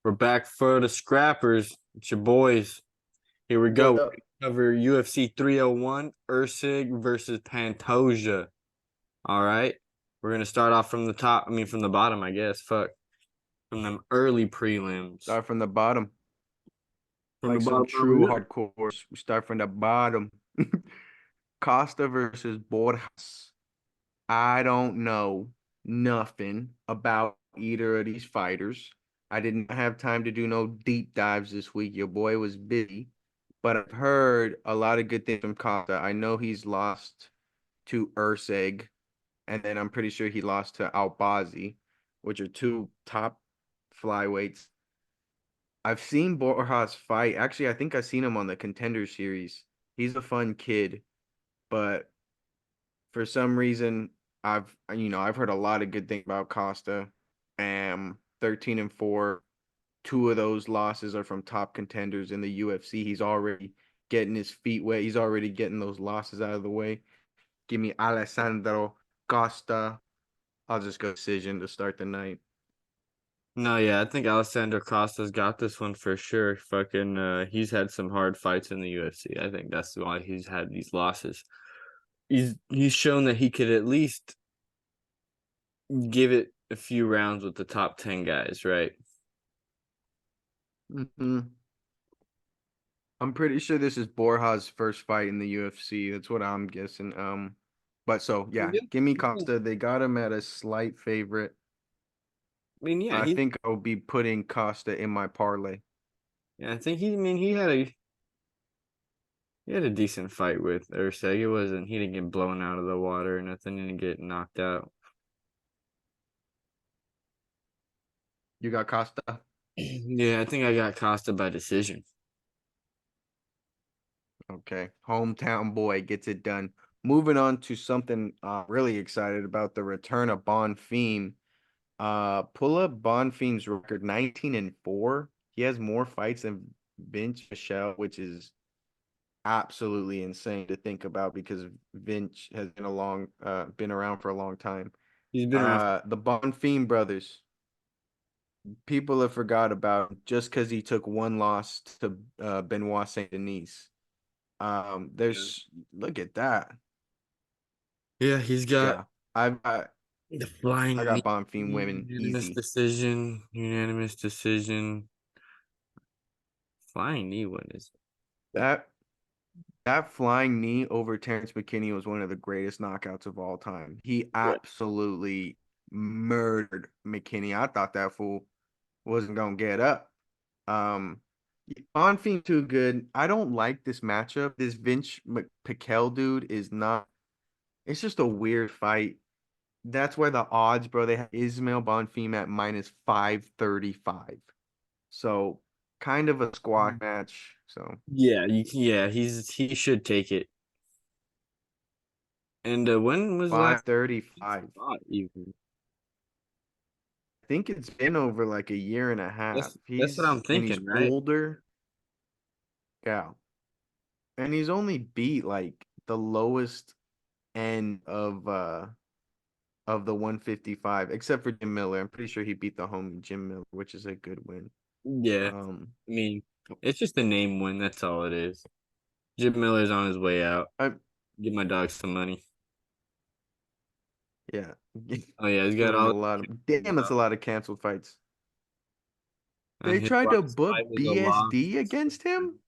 We're back for the scrappers. It's your boys. Here we go. What We're up? gonna cover UFC 301, Erceg versus Pantoja. All right. We're gonna start off from the top. I mean, from the bottom, I guess. Fuck. From them early prelims. Start from the bottom. From the Like some bottom over true here. hardcores. We start from the bottom. Costa versus Borjas. I don't know nothing about either of these fighters. I didn't have time to do no deep dives this week. Your boy was busy, but I've heard a lot of good things from Costa. I know he's lost to Erceg, and then I'm pretty sure he lost to Albazi, which are two top flyweights. I've seen Borjas fight. Actually, I think I've seen him on the Contender Series. He's a fun kid, but for some reason, I've heard a lot of good things about Costa. 13-4. Two of those losses are from top contenders in the UFC. He's already getting his feet wet. He's already getting those losses out of the way. Give me Alessandro Costa. I'll just go decision to start the night. No, yeah, I think Alessandro Costa's got this one for sure. Fucking he's had some hard fights in the UFC. I think that's why he's had these losses. He's shown that he could at least give it a few rounds with the top 10 guys, right? Hmm. I'm pretty sure this is Borja's first fight in the UFC. That's what I'm guessing. But so yeah, give me I Costa. They got him at a slight favorite. mean, yeah, I think I'll be putting Costa in my parlay. I think I mean, he had a decent fight with Erceg. He didn't get blown out of the water or nothing. He didn't get knocked out. You got Costa? Yeah, I think I got Costa by decision. Okay. Hometown boy gets it done. Moving on to something really excited about the return of Bonfim. Pull up Bonfim's record 19-4. He has more fights than Vince Michelle, which is absolutely insane to think about because Vince has been around for a long time. He's been around. The Bonfim brothers, people have forgot about just because he took one loss to Benoit Saint Denis. There's look at that. Yeah, he's got Yeah, I've the I flying got knee, Bonfim women easy. unanimous decision. Flying knee one is. That that flying knee over Terrence McKinney was one of the greatest knockouts of all time. He Yeah. absolutely murdered McKinney. I thought that fool wasn't gonna get up. Um, Bonfim too good. I don't like this matchup. This Vince McPiquel dude is not. It's just a weird fight. That's why the odds, bro. They have Ismail Bonfim at minus 535. So kind of a squash match. So Yeah, he should take it. And when was the last 535. spot even? I think it's been over like a year and a half. That's what I'm He's thinking, right? older. Yeah. And he's only beat like the lowest end of the 155, except for Jim Miller. I'm pretty sure he beat the homie Jim Miller, which is a good win. Yeah. Um, I mean, it's just a name win. That's all it is. Jim Miller's on his way out. I Give my dog some money. yeah, Oh yeah, he's got giving him a all lot of damn. That's a lot of canceled fights. and They his tried to last fight book was a loss. BSD against him.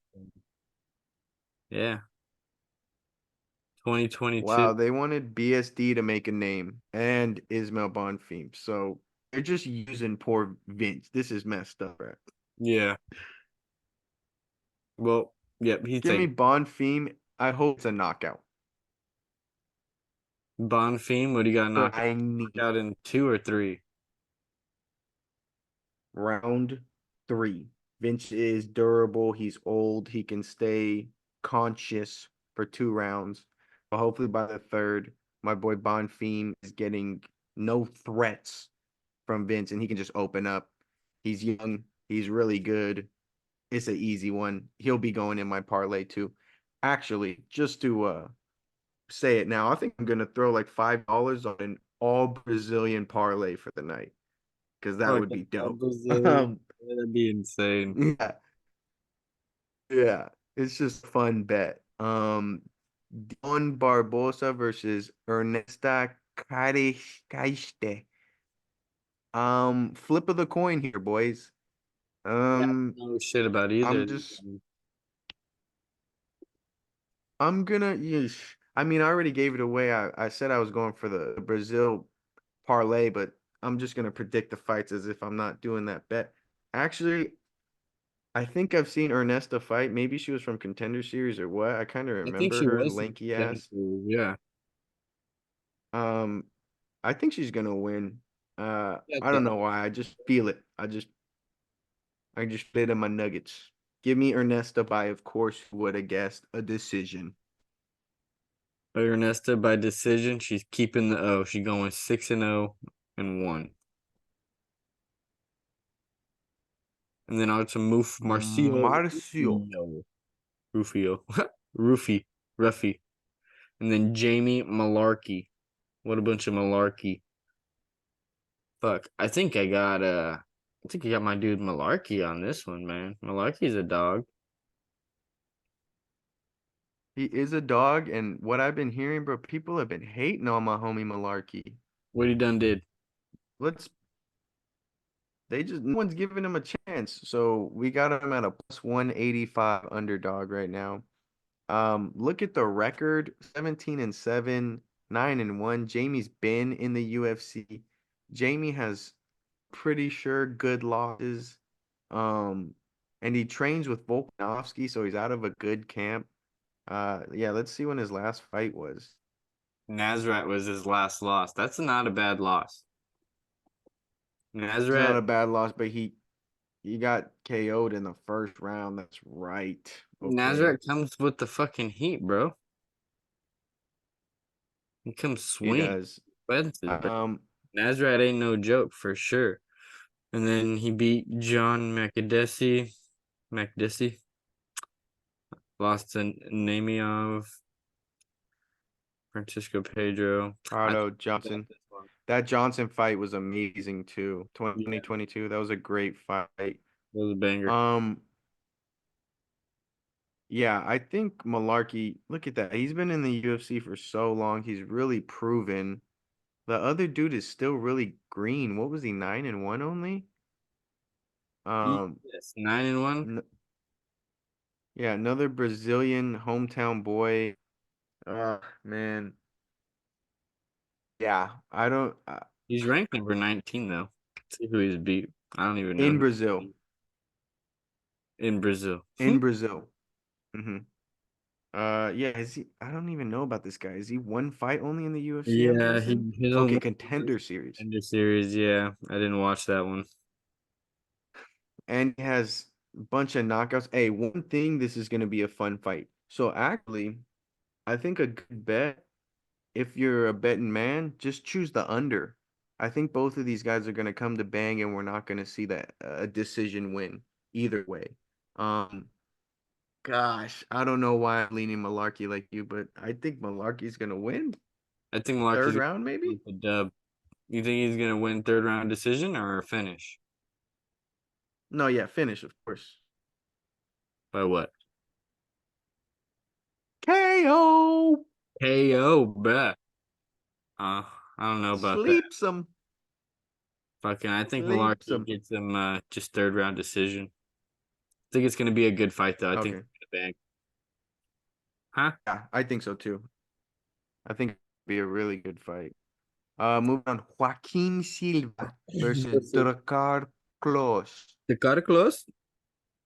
Yeah, 2022. Wow, they wanted BSD to make a name and Ismail Bonfim. So they're just using poor Vince. This is messed up, right? Yeah. Well, yep. He's Give me taking Bonfim. I hope it's a knockout. Bonfim. What do you got Flying knocked knee. out in two or three? Round 3. Vince is durable. He's old. He can stay conscious for 2 rounds. But hopefully by the third, my boy Bonfim is getting no threats from Vince and he can just open up. He's young. He's really good. It's an easy one. He'll be going in my parlay too. Actually, just to say it now, I think I'm gonna throw like $5 on an all Brazilian parlay for the night because that would Okay, be all dope. Brazilian. That'd be insane. Yeah, yeah. It's just a fun bet. Don Barbosa versus Ernesta Caixte. Flip of the coin here, boys. Yeah, I Um, don't know shit about either I'm of these just guys. I'm gonna yeesh. I mean, I already gave it away. I said I was going for the Brazil parlay, but I'm just gonna predict the fights as if I'm not doing that bet. Actually, I think I've seen Ernesta fight. Maybe she was from Contender Series or what. I kind of I think remember she her was in lanky Contender ass. Series, yeah. Um, I think she's gonna win. Yeah, I don't know why. I just feel it. I just feel it in my nuggets. Give me Ernesta by, of course, who would have guessed a decision. Ernesta by decision. She's keeping the O. She's going 6-0 and 1. And then on to Marcio Marcio. Rufio. Rufy. Ruffy. And then Jamie Malarkey. What a bunch of malarkey. Fuck. I think I got my dude Malarkey on this one, man. Malarkey's a dog. He is a dog, and what I've been hearing, bro, people have been hating on my homie Malarkey. What he done did. Let's they just no one's giving him a chance. So we got him at a plus 185 underdog right now. Look at the record, 17 and 7, 9 and 1. Jamie's been in the UFC. Jamie has pretty sure good losses. Um, and he trains with Volkanovski, so he's out of a good camp. Yeah, let's see when his last fight was. Nazrat was his last loss. That's not a bad loss. It's not Nazrat a bad loss, but he got KO'd in the first round. That's right. Okay. Nazrat comes with the fucking heat, bro. He comes He swing. does. Expensive, bro. Um, Nazrat ain't no joke for sure. And then he beat John Makdessi, lost to Namiov, Francisco Pedro. I Prado think he got Johnson. this one. That Johnson fight was amazing too. Yeah, 2022. That was a great fight. it was a banger. Um, yeah, I think Malarkey, look at that. He's been in the UFC for so long. He's really proven. The other dude is still really green. What was he, 9 and 1 only? Um, Yes, 9-1. n yeah, another Brazilian hometown boy. Man. Yeah, I don't He's ranked number 19 though. Let's see who he's beat. I don't even know in who Brazil. he's beat in Brazil. In Brazil. Hmm. Yeah, is he? I don't even know about this guy. Is he one fight only in the UFC, I'm Yeah, guessing? he's on Okay, one Contender Series. contender series. Yeah, I didn't watch that one. And he has a bunch of knockouts. Hey, one thing, this is gonna be a fun fight. So actually, I think a good bet, if you're a betting man, just choose the under. I think both of these guys are gonna come to bang, and we're not gonna see that a decision win either way. Um, Gosh, I don't know why I'm leaning Malarkey like you, but I think Malarkey's gonna win. I think Third Malarkey's round, gonna maybe? get the dub. You think he's gonna win third round decision or finish? No, yeah, finish, of course. By what? KO. KO, bet. Uh, I don't know about that. Sleeps him. Fucking, I think Sleeps Malarkey him. gets him just third round decision. I think it's gonna be a good fight though. I think Okay. it's gonna bang. Huh? Yeah, I think so too. I think it'd be a really good fight. Moving on. Joaquin Silva versus Drakkar Klose. The card close?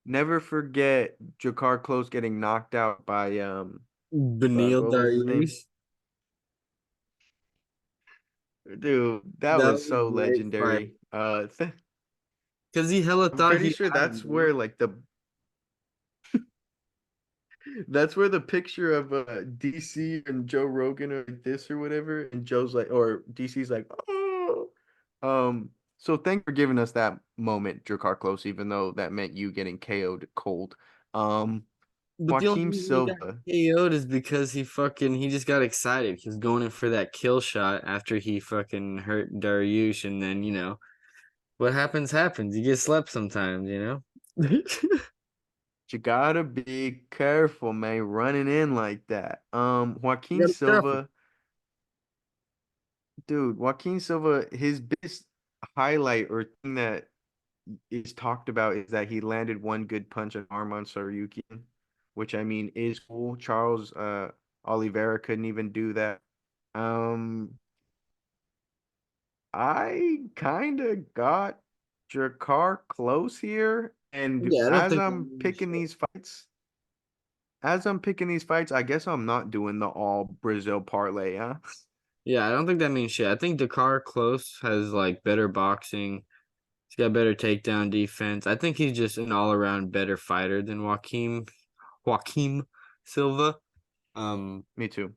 Never forget Drakkar Klose getting knocked out by fuck, Benil what was his name? Dariush. Dude, that That was was a so great fight. legendary. Because he hella I'm thought pretty he sure had him, that's bro. where like that's where the picture of DC and Joe Rogan are like this or whatever, and Joe's like, or DC's like, oh. So thanks for giving us that moment, Drakkar Close, even though that meant you getting KO'd cold. Um, But the only Joaquim reason he got Silva, KO'd is because he just got excited. He was going in for that kill shot after he fucking hurt Dariush, and then what happens happens. You get slept sometimes, you know? You gotta be careful, man, running in like that. You Joaquin gotta be careful. Silva, dude, Joaquin Silva, his biggest highlight or thing that is talked about is that he landed one good punch on Arman Saryukian, which I mean is cool. Charles Oliveira couldn't even do that. Um, I kind of got Jakar close here, and Yeah, I don't think that means shit. as I'm picking these fights, I guess I'm not doing the all Brazil parlay, huh? Yeah, I don't think that means shit. I think Dakar Close has like better boxing. He's got better takedown defense. I think he's just an all around better fighter than Joaquim Silva. Um, Me too.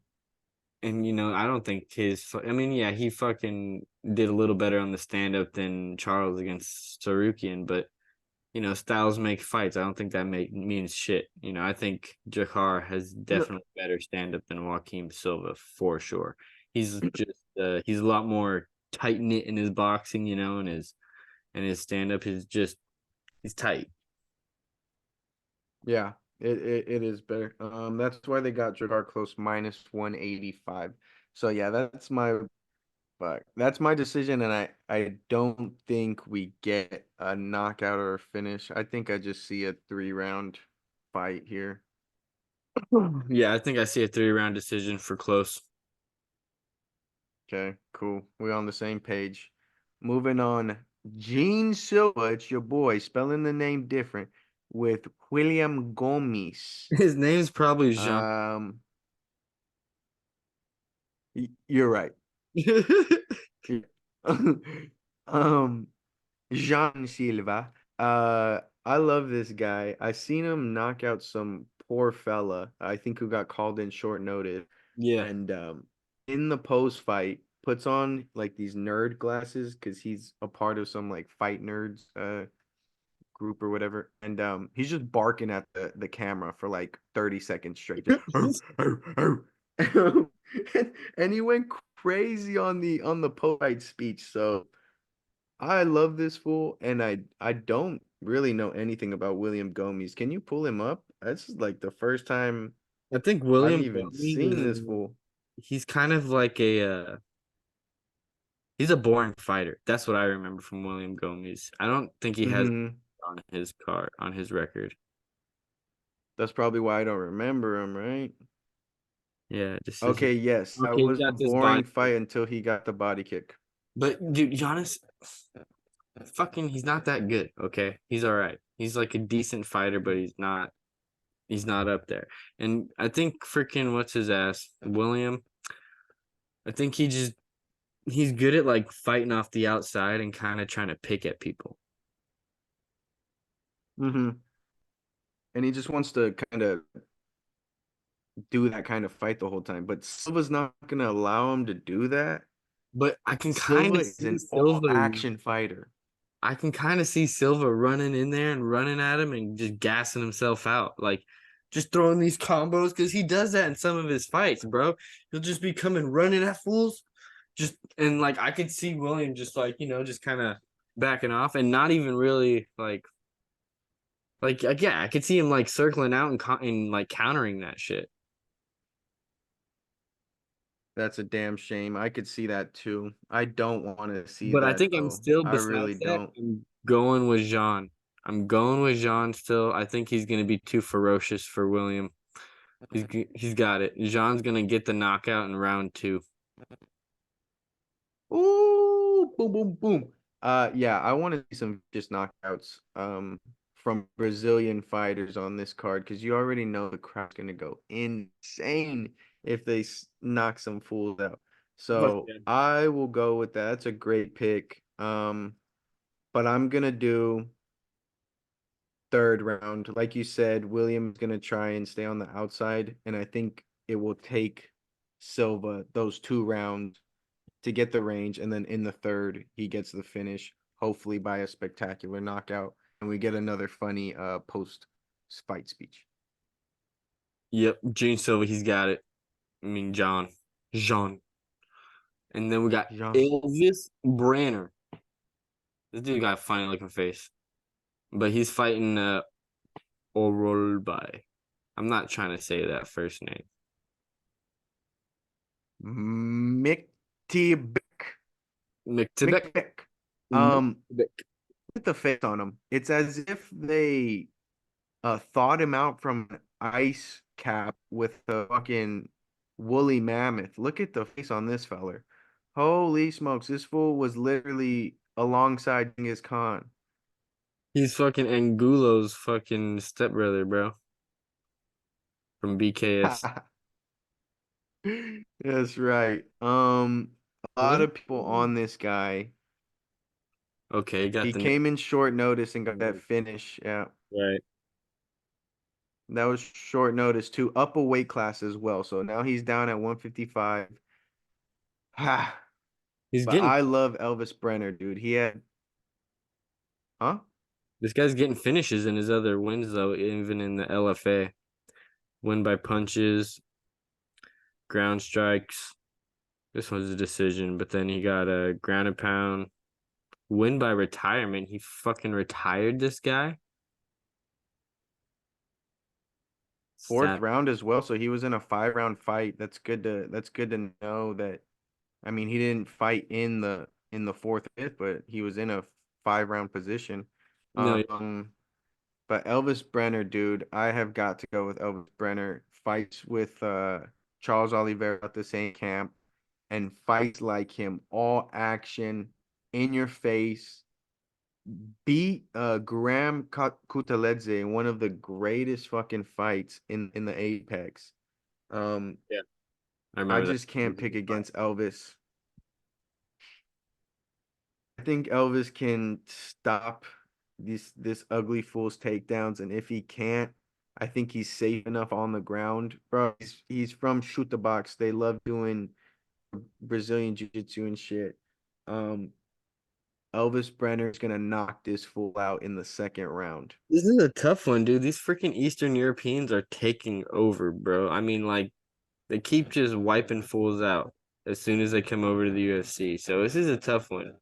and I don't think I mean, yeah, he fucking did a little better on the stand up than Charles against Sarukian, but styles make fights. I don't think that means shit. I think Jakar has No, definitely better stand up than Joaquim Silva for sure. He's a lot more tight knit in his boxing, and his stand up is just he's tight. yeah, it is better. That's why they got Jakar close minus 185. So yeah, that's my decision, and I don't think we get a knockout or a finish. I think I just see a 3 round fight here. Yeah, I think I see a 3 round decision for close. Okay, cool. We're on the same page. Moving on, Gene Silva, it's your boy, spelling the name different with William Gomes. His name's probably Jean. Um, you're right. Yeah. Um, Jean Silva. I love this guy. I seen him knock out some poor fella, I think who got called in short notice. Yeah. And in the post fight, puts on like these nerd glasses because he's a part of some like fight nerds group or whatever. And he's just barking at the camera for like 30 seconds straight. Just, "Arr, arr, arr." And he went crazy on the post fight speech. So I love this fool, and I don't really know anything about William Gomes. Can you pull him up? That's like the first time I think I've William even Gomis seen this fool. he's kind of like he's a boring fighter. That's what I remember from William Gomis. I don't think he has Hmm. on his record. That's probably why I don't remember him, right? Yeah, just says Okay, yes, that okay, he was a got this body. boring fight until he got the body kick. But dude, Giannis, he's not that good. Okay, he's all right. He's like a decent fighter, but he's not up there. And I think freaking what's his ass, William. I think he's good at like fighting off the outside and kind of trying to pick at people. Hmm. And he just wants to kind of do that kind of fight the whole time. But Silva's not gonna allow him to do that. But I can kind Silva of is see an all Silva. action fighter. I can kind of see Silva running in there and running at him and just gassing himself out, like just throwing these combos because he does that in some of his fights, bro. He'll just be coming running at fools, just and like I could see William just like just kind of backing off and not even really like yeah, I could see him like circling out and like countering that shit. That's a damn shame. I could see that too. I don't want to see But I that think I'm though. still I really besides that, don't. I'm going with Jean. I'm going with Jean still. I think he's gonna be too ferocious for William. He's got it. Jean's gonna get the knockout in round two. Ooh, boom, boom, boom. Yeah, I want to see some just knockouts from Brazilian fighters on this card because you already know the crowd's gonna go insane if they knock some fools out. Fuck So yeah. I will go with that. That's a great pick. But I'm gonna do third round. Like you said, William's gonna try and stay on the outside, and I think it will take Silva those 2 rounds to get the range, and then in the third, he gets the finish, hopefully by a spectacular knockout, and we get another funny post fight speech. Yep, Gene Silva, he's got it. I mean Jean. And then we got Jean. Elvis Branner. This dude got a funny looking face. But he's fighting Orolbai. I'm not trying to say that first name. Miktibik. McTibeck. Miktibik. Um, McTibeck. Look at the face on him. It's as if they thawed him out from an ice cap with a fucking woolly mammoth. Look at the face on this feller. Holy smokes, this fool was literally alongside Genghis Khan. He's fucking Angulo's fucking stepbrother, bro, from BKS. That's right. A lot What? of people on this guy. Okay, got He the name came in short notice and got that finish. Yeah. right. That was short notice too. Up a weight class as well. So now he's down at 155. Ha. He's But getting I love Elvis Brenner, dude. He had, huh? this guy's getting finishes in his other wins though, even in the LFA. Win by punches, ground strikes. This one's a decision, but then he got a ground and pound win by retirement. He fucking retired this guy. Fourth Stat. round as well. So he was in a 5 round fight. That's good to know that. I mean, he didn't fight in the fourth, fifth, but he was in a 5 round position. No, yeah. Um, but Elvis Brenner, dude, I have got to go with Elvis Brenner. Fights with Charles Oliveira at the same camp and fights like him, all action, in your face. Beat Graham Kutaledze in one of the greatest fucking fights in the Apex. Um, Yeah, I I remember that. just can't pick against Elvis. I think Elvis can stop this ugly fool's takedowns, and if he can't, I think he's safe enough on the ground, bro. He's from shoot the box. They love doing Brazilian jiu-jitsu and shit. Um, Elvis Brenner is gonna knock this fool out in the second round. This is a tough one, dude. These freaking Eastern Europeans are taking over, bro. I mean, like, they keep just wiping fools out as soon as they come over to the UFC. So this is a tough one.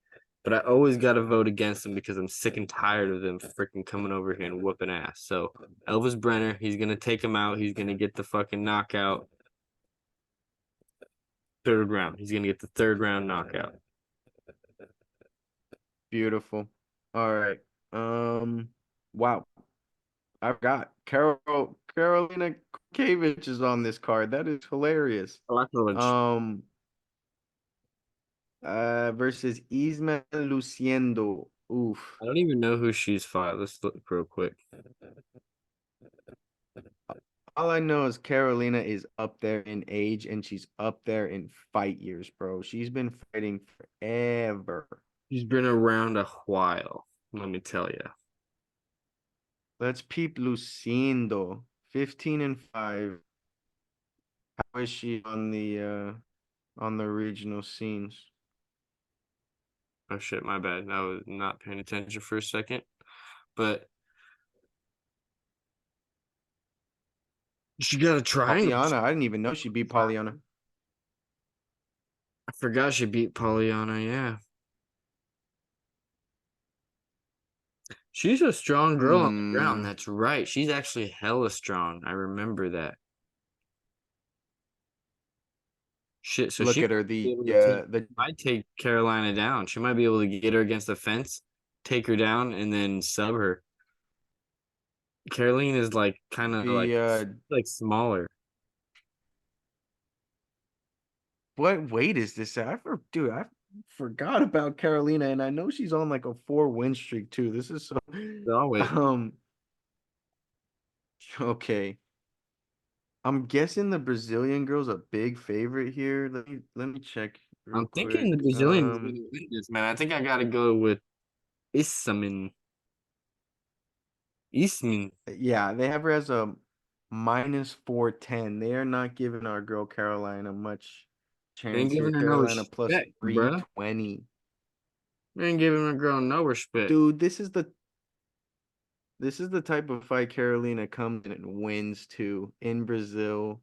But I always got to vote against them because I'm sick and tired of them freaking coming over here and whooping ass. So Elvis Brenner, he's gonna take him out. He's gonna get the fucking knockout. Third round. He's gonna get the third round knockout. Beautiful. All right. Wow. I've got Carolina Kavich is on this card. That is hilarious. I like the Um, versus Ismael Luciendo. Oof. I don't even know who she's fought. Let's look real quick. All I know is Carolina is up there in age and she's up there in fight years, bro. She's been fighting forever. She's been around a while. Let me tell you. Let's peep Luciendo. 15-5. How is she on the regional scenes? Oh shit, my bad. I was not paying attention for a second. But she got a triangle. Pollyanna. I didn't even know she beat Pollyanna. I forgot she beat Pollyanna. Yeah, she's a strong girl on the ground. Hmm. That's right. She's actually hella strong. I remember that. Shit. So Look she at her. might be The able to take. the Might take Carolina down. She might be able to get her against the fence, take her down, and then sub her. Caroline is like kind of the like smaller. what weight is this at? Dude, I forgot about Carolina, and I know she's on like a 4 win streak too. This is so Always. um okay. I'm guessing the Brazilian girl's a big favorite here. Let me check real I'm thinking the quick. Brazilian is going to win this, man. I think I got to go with Issamin. Ismin. Yeah, they have her as a minus 410. They are not giving our girl Carolina much They ain't chance here. giving her no Carolina plus respect, bruh. 320. They ain't giving her girl no respect. Dude, this is the type of fight Carolina comes in and wins to in Brazil.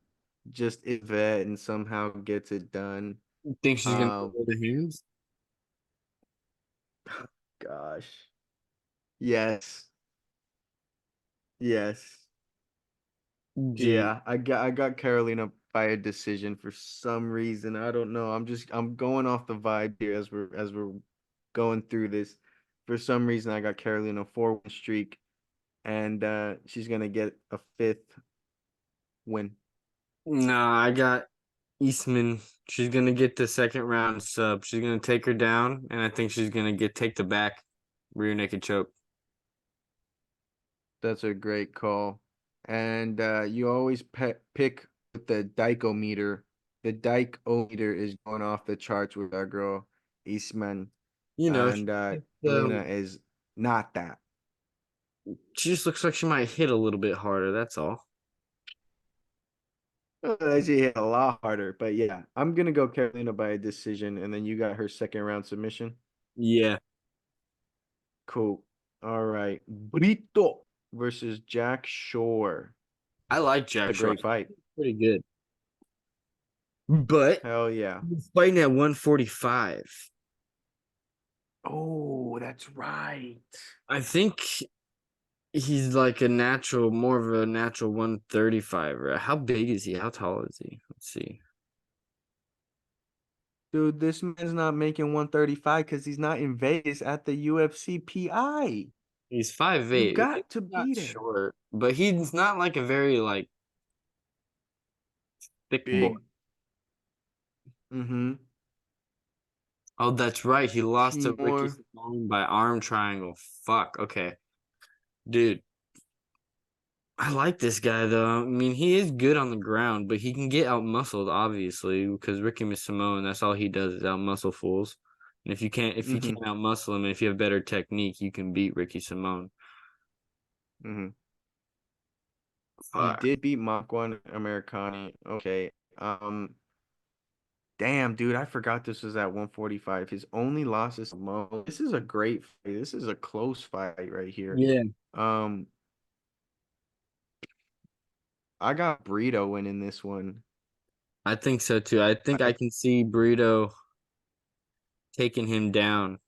Just Yvette and somehow gets it done. You think she's going to Um, hold the hands? gosh. Yes. Yes. Gee, Yeah, I got Carolina by a decision for some reason. I don't know. I'm going off the vibe here as we're going through this. For some reason, I got Carolina 4-win streak, and she's gonna get a fifth win. nah, I got Eastman. She's gonna get the second round sub. She's gonna take her down, and I think she's gonna take the back rear naked choke. That's a great call. And you always pick with the dikometer. The dikometer is going off the charts with our girl Eastman, You know, and um, Carolina is not that. she just looks like she might hit a little bit harder. That's all. She hit a lot harder, but yeah, I'm gonna go Carolina by a decision, and then you got her second round submission. Yeah, Cool. All right, Brito versus Jack Shore. I like A Jack Shore. great fight. Pretty good, but Hell yeah. he's fighting at 145. Oh, that's right. I think he's like a natural, more of a natural 135. Right? How big is he? How tall is he? Let's see. Dude, this man's not making 135 because he's not in Vegas at the UFC PI. He's You 5'8", which is got to not beat him. short, but he's not like a very like thick boy. Big. Mm-hmm. Oh, that's right. He lost to Ricky Timor. Simone by arm triangle. Fuck. Okay, dude. I like this guy though. I mean, he is good on the ground, but he can get out muscled, obviously, because Ricky Simone, that's all he does is out muscle fools. And if you Mm-hmm. can't out muscle him, and if you have better technique, you can beat Ricky Simone. Mm-hmm. He Fuck. did beat Makwan Americani. Okay. Damn, dude, I forgot this was at 145. His only loss is Mo. This is a great fight. This is a close fight right here. Yeah, Um, I got Brito winning this one. I think so too. I think I I can see Burrito taking him down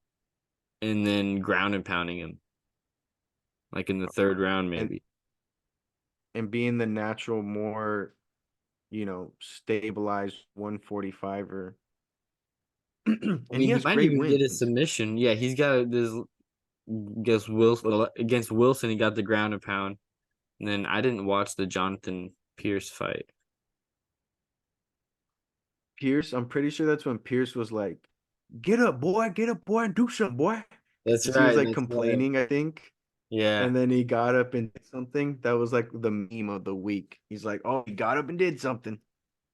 and then ground and pounding him, like in the third round, and maybe. and being the natural, more, stabilized 145er. I And he mean, he has might great even get a wins. submission. Yeah, he's got this against Wilson. He got the ground and pound. And then I didn't watch the Jonathan Pierce fight. Pierce, I'm pretty sure that's when Pierce was like, get up, boy, and do something, boy. That's Because he was right. like That's right. complaining, I think. Yeah, And then he got up and did something. That was like the meme of the week. He's like, oh, he got up and did something.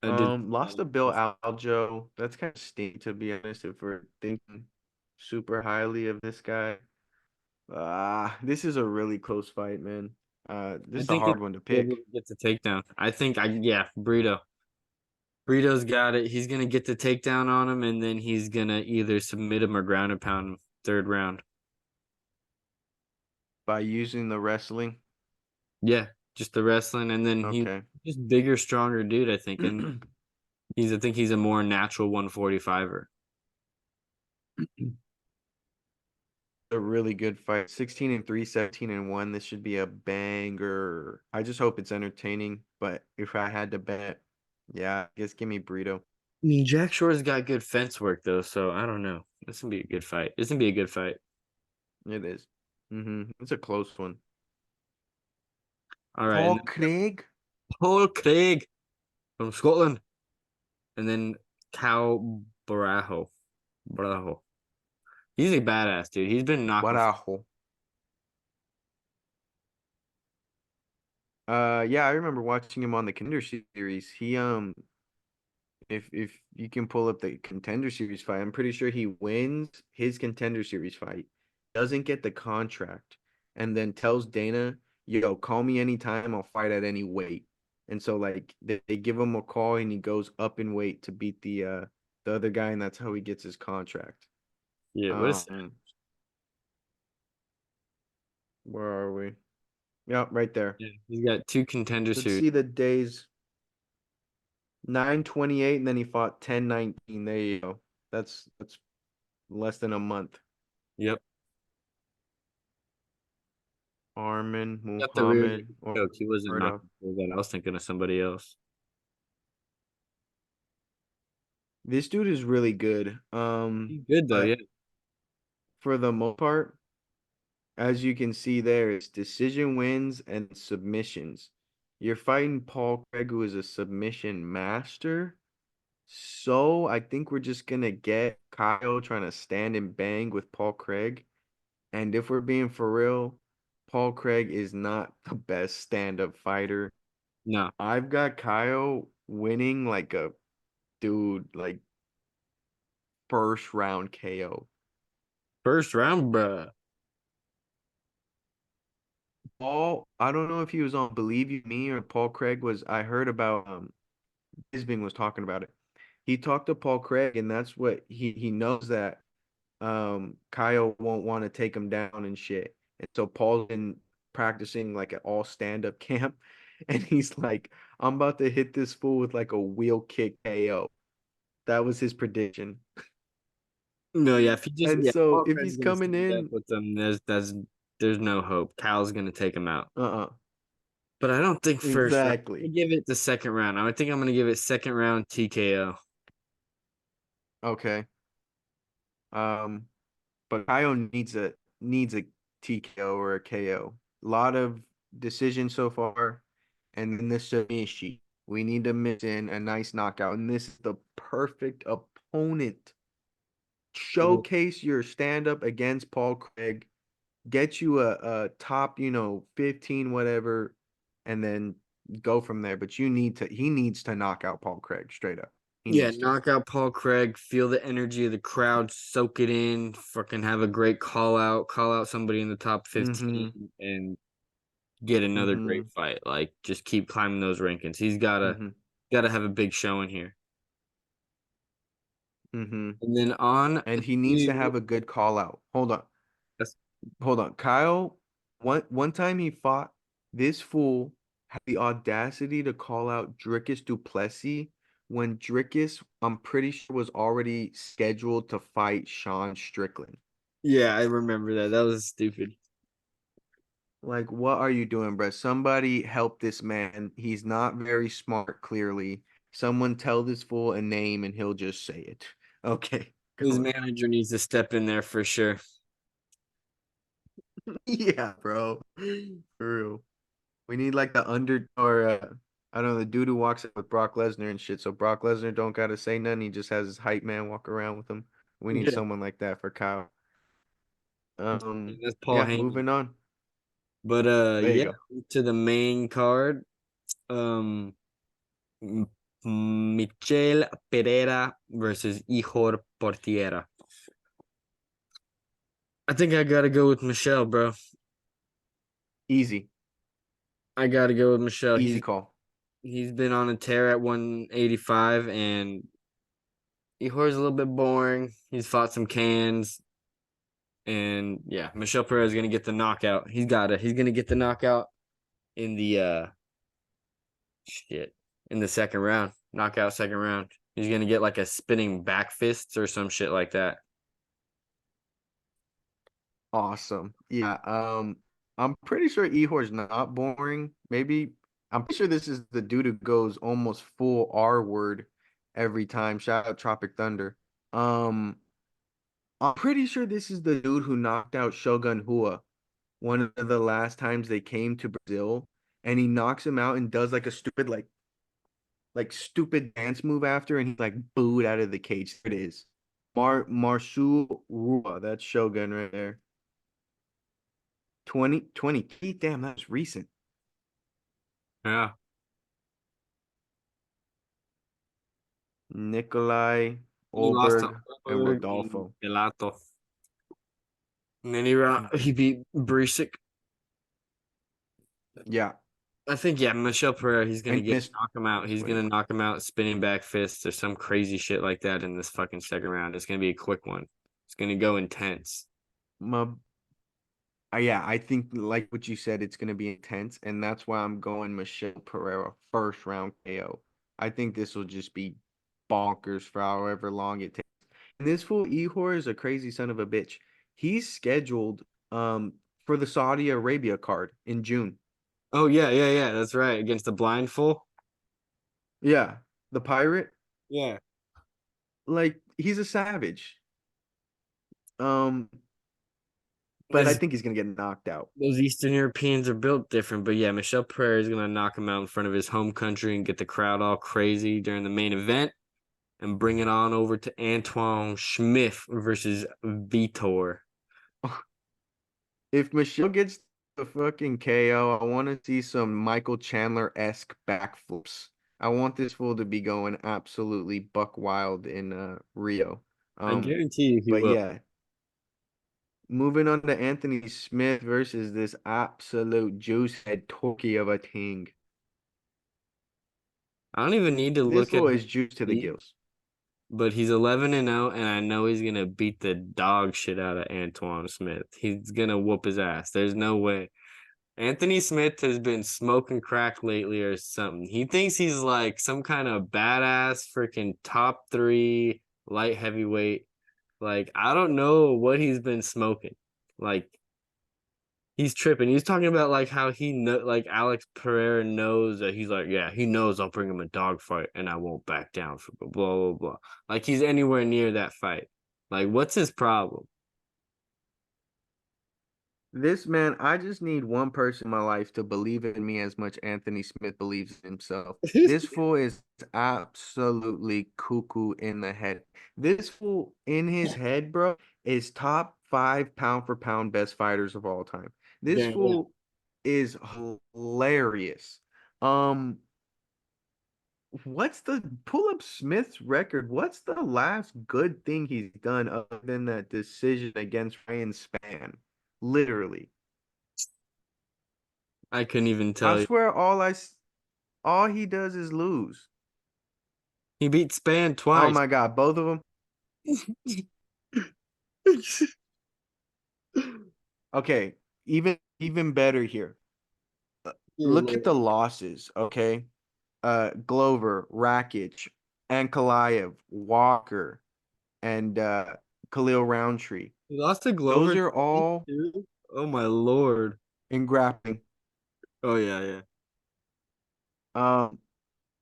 I did. Lost to Bill Aljo. That's kind of stink, to be honest, if we're thinking super highly of this guy. This is a really close fight, man. I This is a think he'll hard one to be able pick. to get the takedown. Yeah, Burrito. Burrito's got it. He's gonna get the takedown on him, and then he's gonna either submit him or ground and pound him third round. By using the wrestling. Yeah, just the wrestling, and then he's Okay. just bigger, stronger dude. I think, and I think he's a more natural 145er. A really good fight. 16-3, 17-1. This should be a banger. I just hope it's entertaining. But if I had to bet, yeah, I guess give me Burrito. I mean, Jack Shore's got good fence work though, so I don't know. This gonna be a good fight. This gonna be a good fight. It is. It's a close one. All right, and Paul then Craig. Paul Craig from Scotland, and then Cal Barajo. Barajo. He's a badass dude. He's been knocking. Barajo. Yeah, I remember watching him on the Contender Series. He if you can pull up the Contender Series fight, I'm pretty sure he wins his Contender Series fight, doesn't get the contract, and then tells Dana, "Yo, call me anytime. I'll fight at any weight." And so like they give him a call and he goes up in weight to beat the other guy, and that's how he gets his contract. Yeah, what is that? Um, where are we? Yeah, right there. Yeah, he's got two contender Let's series. see the days. 9/28, and then he fought 10/19. There you go. That's less than a month. Yep. Armin Got the rear Muhammad or choke. He wasn't Murdoch. knocking for that. I was thinking of somebody else. This dude is really good. He's good though, yeah. But for the most part, as you can see there, it's decision wins and submissions. You're fighting Paul Craig, who is a submission master. So I think we're just gonna get Kyle trying to stand and bang with Paul Craig. And if we're being for real, Paul Craig is not the best stand-up fighter. No. I've got Kyle winning like a dude, like first round KO. First round, bruh. Paul, I don't know if he was on Believe You Me or Paul Craig was. I heard about Bisbing was talking about it. He talked to Paul Craig, and that's what he knows that Kyle won't want to take him down and shit. And so Paul's been practicing like an all stand-up camp, and he's like, I'm about to hit this fool with like a wheel kick KO. That was his prediction. No, yeah, if he just And yeah, so Paul if Craig's he's gonna coming stand up in, with them, there's no hope. Kyle's gonna take him out. uh-uh, But I don't think first round. I'm exactly. gonna give it the second round. I think I'm gonna give it second round TKO. Okay. Um, but Kyle needs a TKO or a KO. A lot of decisions so far, and then this submission. We need to mix in a nice knockout, and this is the perfect opponent. Well, Showcase your stand up against Paul Craig. Get you a top, 15, whatever, and then go from there. But he needs to knock out Paul Craig straight up. He yeah, needs to. knock out Paul Craig, feel the energy of the crowd, soak it in, fucking have a great call out somebody in the top Mm-hmm. 15 and get another Mm-hmm. great fight. Like just keep climbing those rankings. He's gotta Mm-hmm. gotta have a big showing here. Mm-hmm. And then on And he needs to to have a good call out. Hold on. that's- Hold on. Kyle, one time he fought, this fool had the audacity to call out Dricus Duplessis when Dricus, I'm pretty sure, was already scheduled to fight Sean Strickland. yeah, I remember that. That was stupid. Like, what are you doing, bro? Somebody help this man. He's not very smart, clearly. Someone tell this fool a name and he'll just say it. Okay, His go. manager needs to step in there for sure. Yeah, bro. For real. We need like the under or I don't know, the dude who walks out with Brock Lesnar and shit. So Brock Lesnar don't gotta say nothing. He just has his hype man walk around with him. We need Yeah, someone like that for Kyle. that's Paul Yeah, Heyman. moving on. But There you yeah, go. to the main card. Um, Michel Pereira versus Ihor Portiera. I think I gotta go with Michelle, bro. Easy. I gotta go with Michelle. Easy call. He's been on a tear at 185, and Ihor's a little bit boring. He's fought some cans, and yeah, Michelle Pereira is gonna get the knockout. He's gonna get the knockout in the shit in the second round, knockout second round. He's gonna get like a spinning back fists or some shit like that. Awesome. Yeah. I'm pretty sure Ehor's not boring. Maybe I'm pretty sure this is the dude who goes almost full R word every time. Shout out Tropic Thunder. Um, I'm pretty sure this is the dude who knocked out Shogun Hua one of the last times they came to Brazil, and he knocks him out and does like a stupid like stupid dance move after, and he's like booed out of the cage. There it is. Marsul Rua, that's Shogun right there. 2020. Damn, that's recent. Yeah, Nikolai, he lost to Olberg, and Ulberg and Rodolfo. Pilato. And then he Mhm. beat Brisic. Yeah, I think yeah, Michelle Pereira. He's gonna and get missed knock him out. He's gonna 2020. knock him out, spinning back fists or some crazy shit like that in this fucking second round. It's gonna be a quick one. It's gonna go intense. My, yeah, I think like what you said, it's gonna be intense, and that's why I'm going Michelle Pereira first round KO. I think this will just be bonkers for however long it takes. And this fool Ehor is a crazy son of a bitch. He's scheduled for the Saudi Arabia card in June. Oh yeah, yeah, yeah. That's right. Against the blind fool. Yeah, the pirate. Yeah. Like he's a savage. Um, but I Those think he's gonna get knocked out. those Eastern Europeans are built different, but yeah, Michel Pereira is gonna knock him out in front of his home country and get the crowd all crazy during the main event and bring it on over to Antoine Smith versus Vitor. If Michelle gets the fucking KO, I want to see some Michael Chandler-esque backflips. I want this fool to be going absolutely buck wild in Rio. I Um, guarantee you he but will. yeah, moving on to Anthony Smith versus this absolute juice head turkey of a thing. I don't even need to This look at fool his is juice to the feet, gills. but he's 11-0, and I know he's gonna beat the dog shit out of Antoine Smith. He's gonna whoop his ass. There's no way. Anthony Smith has been smoking crack lately or something. He thinks he's like some kind of badass freaking top three light heavyweight. Like, I don't know what he's been smoking. Like, he's tripping. He's talking about like how he know like Alex Pereira knows that he's like, yeah, he knows I'll bring him a dog fight and I won't back down for blah blah blah. Like he's anywhere near that fight. Like, what's his problem? This man, I just need one person in my life to believe in me as much Anthony Smith believes in himself. This fool is absolutely cuckoo in the head. This fool in his head, bro, is top 5 pound for pound best fighters of all time. This Yeah, yeah. fool is hilarious. Um, what's the pull up Smith's record? What's the last good thing he's done other than that decision against Ryan Spann? Literally. I couldn't even I tell you. swear all he does is lose. He beat Span Oh twice. my God, both of them. Okay, even better here. Dear Look at the Lord. losses, okay? Glover, Rakic, Ankalaev, Walker, and Khalil Roundtree. He lost to Those Glover are twice, all too? Oh my Lord. in grappling. Oh yeah, yeah. Um,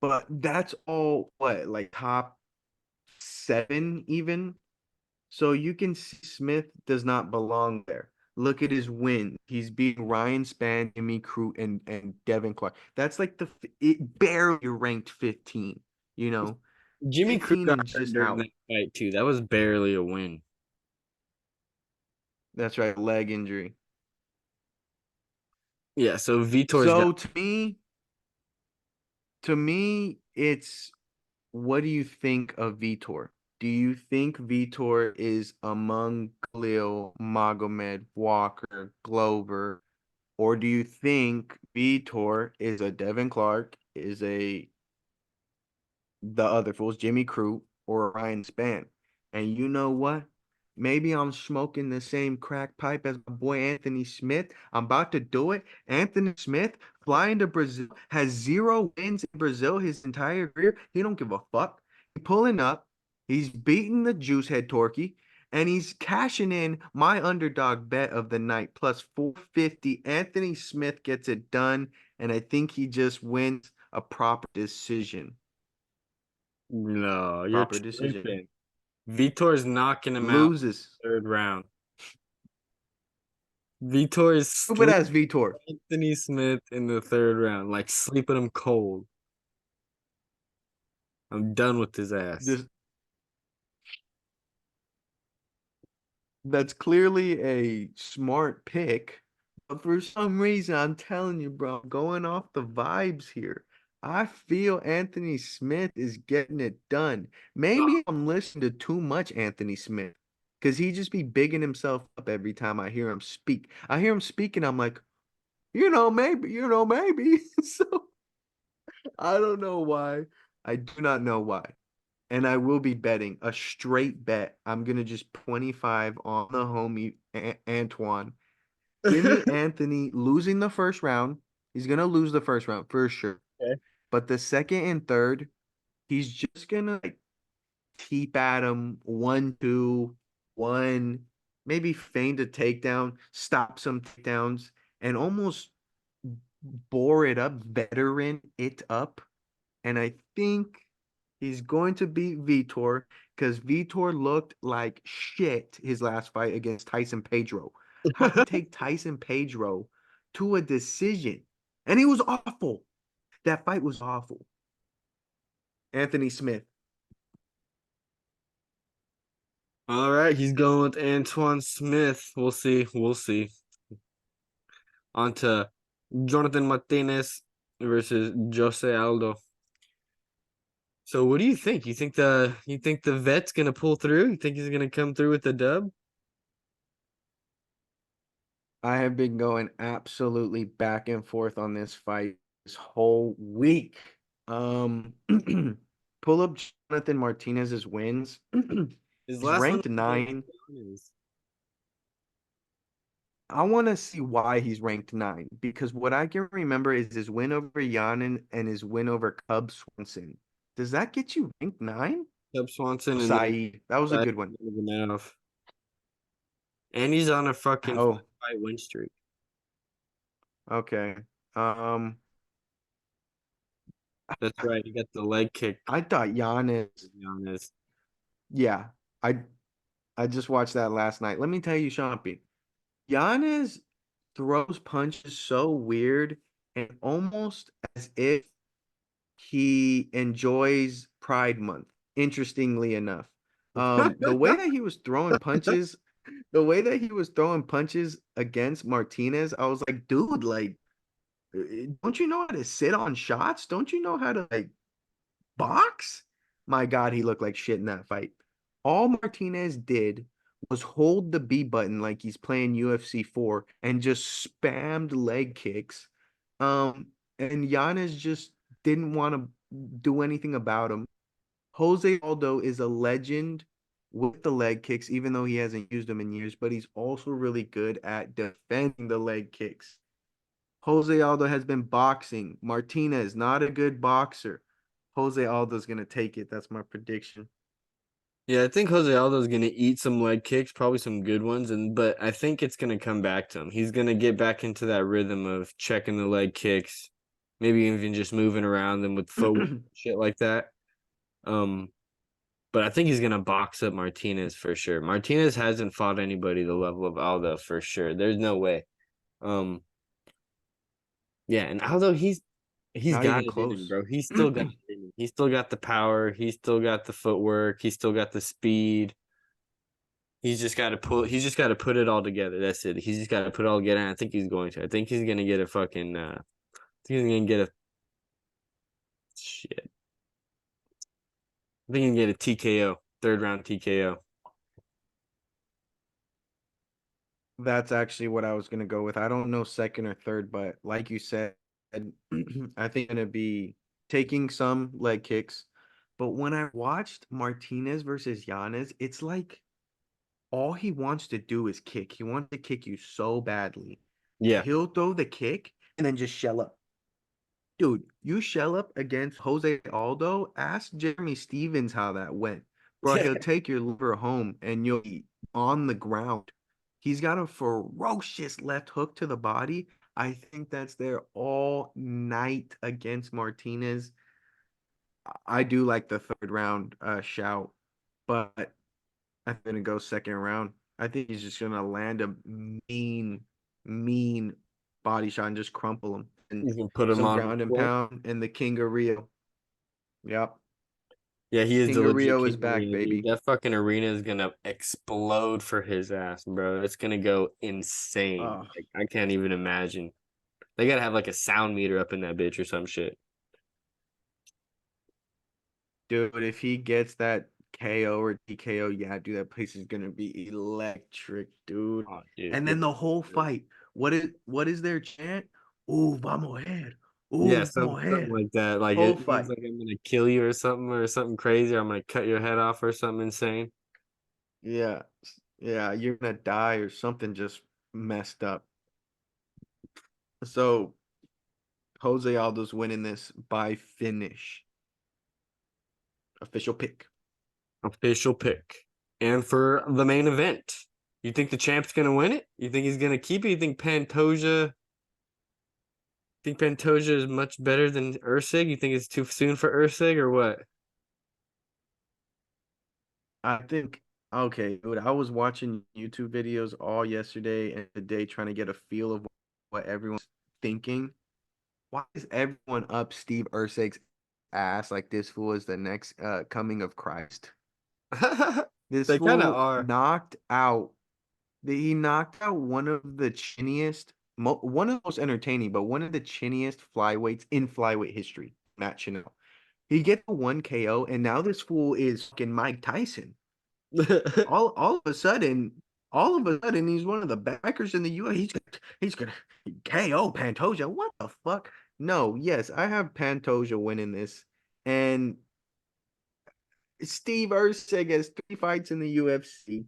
but that's all what, like top 7 even? So you can see Smith does not belong there. Look at his win. He's beating Ryan Spann, Jimmy Crute, and Devin Clark. That's like it barely ranked 15, you know, Jimmy Crute 15 got and hurt just during out. that fight too. That was barely a win. That's right, leg injury. Yeah, so Vitor's got So to me, it's what do you think of Vitor? Do you think Vitor is among Khalil, Magomed, Walker, Glover, or do you think Vitor is a Devin Clark, is a the other fools, Jimmy Crute or Ryan Spann? And you know what? Maybe I'm smoking the same crack pipe as my boy Anthony Smith. I'm about to do it. Anthony Smith flying to Brazil has 0 wins in Brazil his entire career. He don't give a fuck. He pulling up. He's beating the juice head Torquay, and he's cashing in my underdog bet of the night plus 450. Anthony Smith gets it done, and I think he just wins a proper decision. no, you're Proper decision. tripping. Vitor's knocking him out Loses. third round. Vitor is Stupid sleeping ass Vitor. Anthony Smith in the third round, like sleeping him cold. I'm done with his ass. Just that's clearly a smart pick. But for some reason, I'm telling you, bro, I'm going off the vibes here. I feel Anthony Smith is getting it done. Maybe I'm listening to too much Anthony Smith because he just be bigging himself up every time I hear him speak. I hear him speak and I'm like, maybe, maybe. So I don't know why. I do not know why. And I will be betting a straight bet. I'm gonna just 25 on the homie Antoine. Give me Anthony losing the first round. He's gonna lose the first round for sure. Okay. But the second and third, he's just gonna like keep at him 1-2, 1. maybe feigned a takedown, stop some takedowns, and almost bore it up, veteran it up. And I think he's going to beat Vitor because Vitor looked like shit his last fight against Tyson Pedro. Had to take Tyson Pedro to a decision, and he was awful. That fight was awful. Anthony Smith. All right, he's going with Antoine Smith. We'll see. We'll see. On to Jonathan Martinez versus Jose Aldo. So what do you think? You think the vet's gonna pull through? You think he's gonna come through with the dub? I have been going absolutely back and forth on this fight this whole week. Um, pull up Jonathan Martinez's wins. His He's last one ranked was 9. against I want to see why he's ranked 9 because what I can remember is his win over Yanin and his win over Cub Swanson. Does that get you ranked 9? Cub Swanson and then Saeed, that was a Said good one. Nurmagomedov. And he's on a fucking Oh, five win streak. okay. Um, That's right. He got the leg kick. I thought Giannis. To be honest, Yeah, I I just watched that last night. Let me tell you, Shampi, Giannis throws punches so weird and almost as if he enjoys Pride Month, interestingly enough. The way that he was throwing punches, the way that he was throwing punches against Martinez, I was like, dude, like, don't you know how to sit on shots? Don't you know how to like box? My God, he looked like shit in that fight. All Martinez did was hold the B button like he's playing UFC 4 and just spammed leg kicks. And Giannis just didn't want to do anything about him. Jose Aldo is a legend with the leg kicks, even though he hasn't used them in years, but he's also really good at defending the leg kicks. Jose Aldo has been boxing. Martinez, not a good boxer. Jose Aldo's going to take it. That's my prediction. yeah, I think Jose Aldo's gonna eat some leg kicks, probably some good ones, and but I think it's gonna come back to him. He's gonna get back into that rhythm of checking the leg kicks, maybe even just moving around them with footwork, shit like that. Um, but I think he's gonna box up Martinez for sure. Martinez hasn't fought anybody the level of Aldo for sure. There's no way. Um, yeah, and Aldo, he's Not got even it in him, close. bro. He's still got it in him. He's still got the power. He's still got the footwork. He's still got the speed. He's just got to put it all together. That's it. He's just got to put it all together. And I think he's going to. I think he's gonna get a fucking. I think he's gonna get a shit. I think he's gonna get a TKO, third round TKO. That's actually what I was going to go with. I don't know second or third, but like you said, I think going to be taking some leg kicks. But when I watched Martinez versus Giannis, it's like all he wants to do is kick. He wants to kick you so badly. Yeah, He'll throw the kick and then just shell up. Dude, you shell up against Jose Aldo. Ask Jeremy Stevens how that went. Bro, yeah. he'll take your liver home and you'll be on the ground. He's got a ferocious left hook to the body. I think that's there all night against Martinez. I do like the third round shout, but I'm gonna go second round. I think he's just gonna land a mean body shot and just crumple him. And He's gonna put him some on real ground and quick. pound and the King of Rio. Yep. Yeah, he is the King of legit Rio king is of the back, arena, dude. baby. That fucking arena is gonna explode for his ass, bro. It's gonna go insane. Oh, Like I can't even imagine. They gotta have like a sound meter up in that bitch or some shit. dude, if he gets that KO or TKO, yeah, dude, that place is gonna be electric, dude. Oh, dude. And then the whole fight, what is their chant? Ooh, vamos ahead. Yeah, Ooh, vamos something ahead. like that. Like Whole it means fight. like I'm gonna kill you or something crazy, or I'm gonna cut your head off or something insane. Yeah. Yeah, you're gonna die or something just messed up. So Jose Aldo's winning this by finish. Official pick. Official pick. And for the main event, You think the champ's gonna win it? You think he's gonna keep it? You think Pantoja is much better than Erceg? You think it's too soon for Erceg or what? I think okay, dude. I was watching YouTube videos all yesterday and today trying to get a feel of what everyone's thinking. Why is everyone up Steve Erceg's ass like this fool is the next coming of Christ? This They kind of fool are. knocked out he knocked out one of the chinniest, one of the most entertaining, but one of the chinniest flyweights in flyweight history, Matt Chanel. He gets a one KO, and now this fool is fucking Mike Tyson. All of a sudden, he's one of the backers in the UFC. He's gonna KO Pantoja. What the fuck? No, yes, I have Pantoja winning this, and Steve Erceg has 3 fights in the UFC.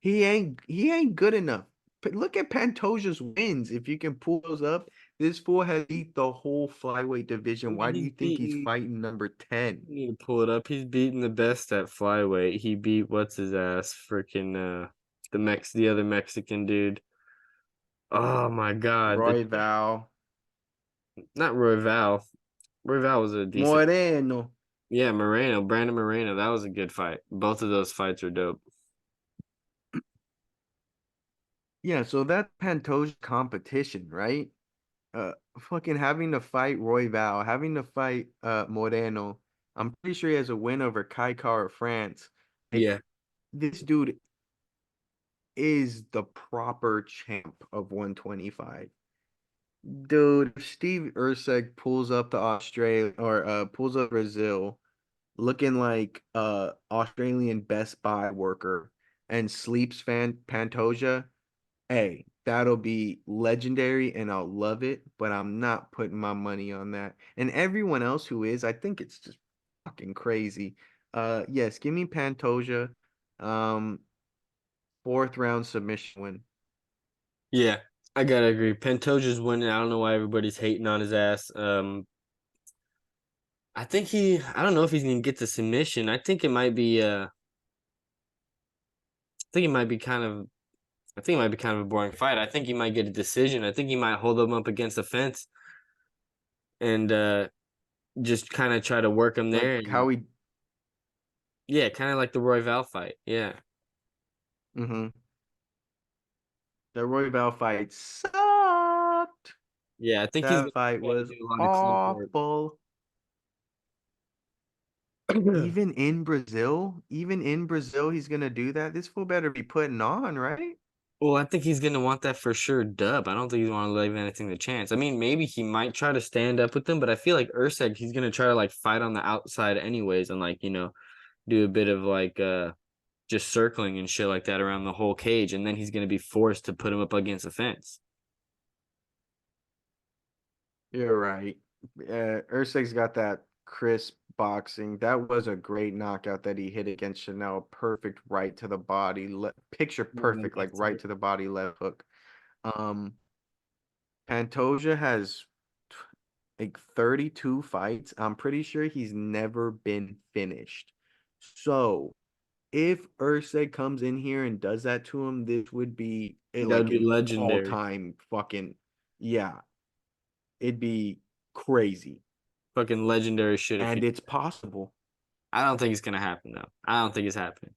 He ain't good enough. But look at Pantoja's wins. If you can pull those up, this fool has beat the whole flyweight I division. mean, Why do he's you think he's beaten. fighting number 10? You need to pull it up. He's beaten the best at flyweight. He beat what's his ass, freaking the other Mexican dude. Oh my God, Roy Val not Roy Val. Roy Val was a decent. Moreno. Yeah, Brandon Moreno. That was a good fight. Both of those fights are dope. Yeah, so that Pantoja competition, right? Fucking having to fight Roy Val, having to fight Moreno. I'm pretty sure he has a win over Kai Kara France. Like Yeah, this dude is the proper champ of 125. Dude, if Steve Erceg pulls up to Australia or pulls up Brazil looking like Australian Best Buy worker and sleeps Pantoja, hey, that'll be legendary and I'll love it, but I'm not putting my money on that. And everyone else who is, I think it's just fucking crazy. Yes, give me Pantoja. Um, fourth round submission win. yeah. I gotta agree. Pantoja's winning. I don't know why everybody's hating on his ass. I think I don't know if he's gonna get the submission. I think it might be kind of I think it might be kind of a boring fight. I think he might get a decision. I think he might hold him up against the fence and just kind of try to work him Like there. And how he yeah, kind of like the Roy Val fight. Yeah, mm-hmm. The Roy Bell fight sucked. yeah. I think he's That gonna fight try to was do a lot of clean work. awful. Even in Brazil, he's gonna do that. This fool better be putting on, right? Well, I think he's gonna want that for sure dub. I don't think he's want to leave anything to chance. I mean, maybe he might try to stand up with them, but I feel like Erceg, he's gonna try to like fight on the outside anyways, and like do a bit of like just circling and shit like that around the whole cage, and then he's gonna be forced to put him up against the fence. You're right. Erceg's got that crisp boxing. That was a great knockout that he hit against Chanel. Perfect right to the body. Picture perfect, like right to the body left hook. Um, Pantoja has like 32 fights. I'm pretty sure he's never been finished. So if Erceg comes in here and does that to him, this would be That would like be an legendary. all-time fucking yeah, it'd be crazy. Fucking legendary shit if And he. it's possible. I don't think it's gonna happen though. I don't think it's happening.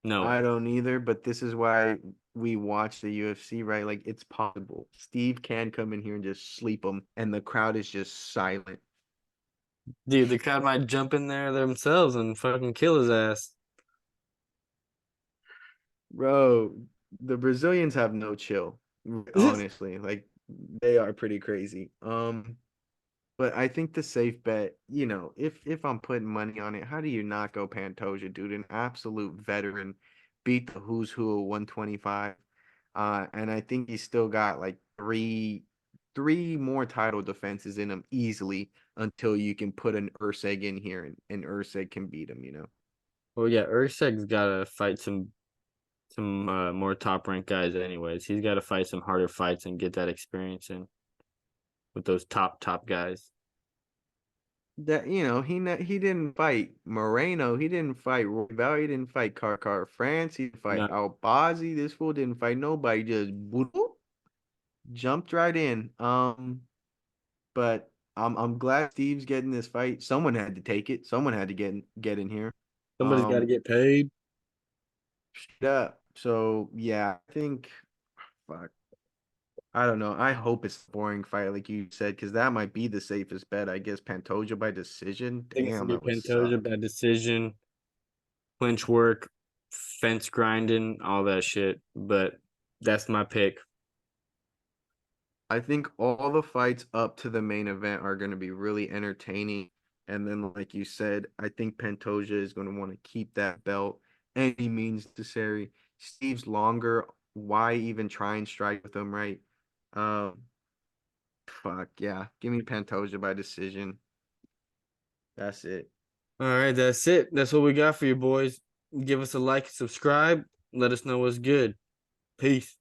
No way. I don't either, but this is why we watch the UFC, right? Like it's possible. Steve can come in here and just sleep him, and the crowd is just silent. Dude, the crowd might jump in there themselves and fucking kill his ass. Bro, the Brazilians have no chill, honestly. Like they are pretty crazy. But I think the safe bet, if I'm putting money on it, how do you not go Pantoja, dude? An absolute veteran, beat the who's who of 125. And I think he's still got like three more title defenses in him easily until you can put an Erceg in here and Erceg can beat him. Well, yeah, Erceg's gotta fight some more top ranked guys anyways. He's gotta fight some harder fights and get that experience in with those top guys. that he didn't fight Moreno, he didn't fight Royval, he didn't fight Car France, he didn't fight No, Albazi. This fool didn't fight nobody, just boop, jumped right in. But I'm glad Steve's getting this fight. Someone had to take it. Someone had to get in here. somebody's got to Um, get paid. straight up. So yeah, I think fuck. I don't know. I hope it's a boring fight, like you said, because that might be the safest bet. I guess Pantoja by decision. I think it's Damn, gonna that be would Pantoja suck. by decision, clinch work, fence grinding, all that shit. But that's my pick. I think all the fights up to the main event are going to be really entertaining. And then, like you said, I think Pantoja is going to want to keep that belt any means necessary. Steve's longer. Why even try and strike with him, right? Um, fuck yeah. Give me Pantoja by decision. That's it. All right, that's it. That's what we got for you boys. Give us a like, subscribe, let us know what's good. Peace.